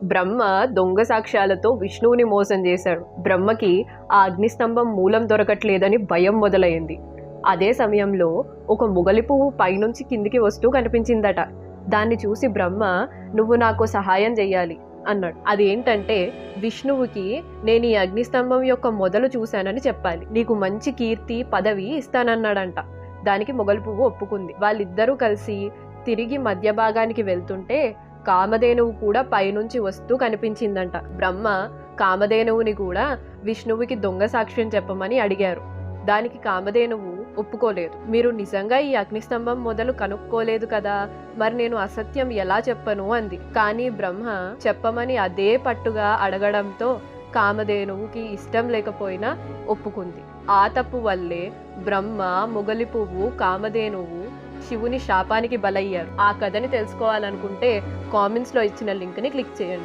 బ్రహ్మ దొంగ సాక్ష్యాలతో విష్ణువుని మోసం చేశాడు. బ్రహ్మకి ఆ అగ్నిస్తంభం మూలం దొరకట్లేదని భయం మొదలైంది. అదే సమయంలో ఒక మొగలి పువ్వు పైనుంచి కిందికి వస్తూ కనిపించిందట. దాన్ని చూసి బ్రహ్మ, నువ్వు నాకు సహాయం చెయ్యాలి అన్నాడు. అదేంటంటే, విష్ణువుకి నేను ఈ అగ్నిస్తంభం యొక్క మొదలు చూశానని చెప్పాలి, నీకు మంచి కీర్తి పదవి ఇస్తానన్నాడంట. దానికి మొగలి పువ్వు ఒప్పుకుంది. వాళ్ళిద్దరూ కలిసి తిరిగి మధ్య భాగానికి వెళ్తుంటే కామధేనువు కూడా పైనుంచి వస్తూ కనిపించిందంట. బ్రహ్మ కామధేనువుని కూడా విష్ణువుకి దొంగ సాక్ష్యం చెప్పమని అడిగారు. దానికి కామధేనువు ఒప్పుకోలేదు. మీరు నిజంగా ఈ అగ్నిస్తంభం మొదలు కనుక్కోలేదు కదా, మరి నేను అసత్యం ఎలా చెప్పను అంది. కానీ బ్రహ్మ చెప్పమని అదే పట్టుగా అడగడంతో కామధేనువుకి ఇష్టం లేకపోయినా ఒప్పుకుంది. ఆ తప్పు వల్లే బ్రహ్మ, మొగలి పువ్వు, కామధేనువు శివుని శాపానికి బలయ్యారు. ఆ కథని తెలుసుకోవాలనుకుంటే కామెంట్స్లో ఇచ్చిన లింక్ని క్లిక్ చేయండి.